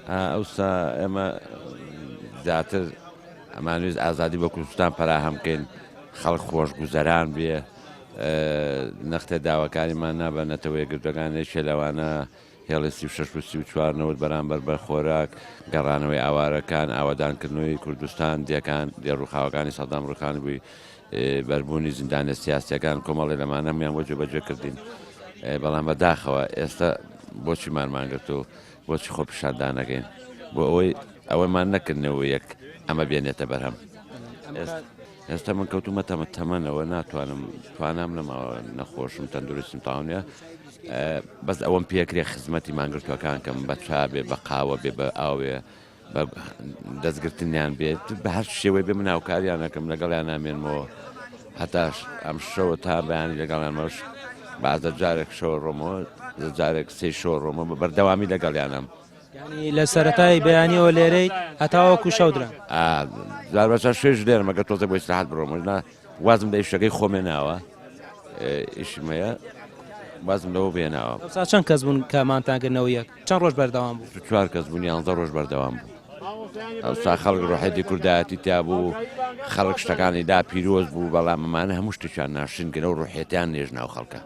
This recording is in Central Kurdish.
ئەوسا ئێمە زیاتر ئەمانویست ئازادی بە کوردستان پەراهەمکەین، خەڵک خۆشگوزەران بێ، نەختە داواکاریمان نابەنێتەوە یەکگرتوەکانێکی لەوانە هێڵی 36 و 34 نەوت بەرامبەر بە خۆراک، گەڕانەوەی ئاوارەکان، ئاوادانکردنەوەی کوردستان دیەکان دێڕوخاوەکانی سەدام ڕوخان بووی، بەربوونی زیندانە سیاسیەکان کۆمەڵی لەمانە هەمویان وەجێ بەجێ کردین. بەڵام بەداخەوە ئێستا بۆچی مارمانگرت و بۆچی خۆ پیشاندانەکەین بۆ ئەوەمان نەکردنەوە یەک ئەمە بێنێتە بەرهەم. ئێستا من کەوتومە تەمەنەوە ناتوانم توانام لەماوە نەخۆشم تەندروستم تاونە، بەس ئەوەم پێکرێ خزمەتی مانگرتوەکان کەم بە چا بێ بە قاوە بێ بە ئاوێ بە دەستگرتنیان بێت بە هەر شێوەی بێ من هاوکاریانەکەم لەگەڵیان نامێنمەوە هەتاش ئەم شەوە تا بەیانی لەگەڵیانمەش بەعزە جارێک شەوە ڕۆمەوە جارێک سێ شەوە ڕۆمە بە بەردەوامی لەگەڵیانم. ینی لە سەرەتای بەیانیەوە لێرەی هەتاوەکو شەودرا زار بەچە شوێژ لێرە مەگە تۆزە بۆ ئیستراحەت بڕۆمەژنا وازم لە ئیشەکەی خۆمێناوە ئیشمەیە وازم لەوە بێناوە. ئەوسا چەند کەس بوون کامانتانکردنەوە یەک چەند ڕۆژ بەردەوام بوو؟ 4 کەس بوون 11 ڕۆژ بەردەوام بوو. ئەوسا خەڵک ڕۆحێتی کوردایەتی تیا بوو، خەڵک شتەکانی دا پیرۆز بوو، بەڵام ئەمانە هەموو شتێکیان ناشرینکردنەوە ڕۆحێتیان نێژ ناو خەڵکە.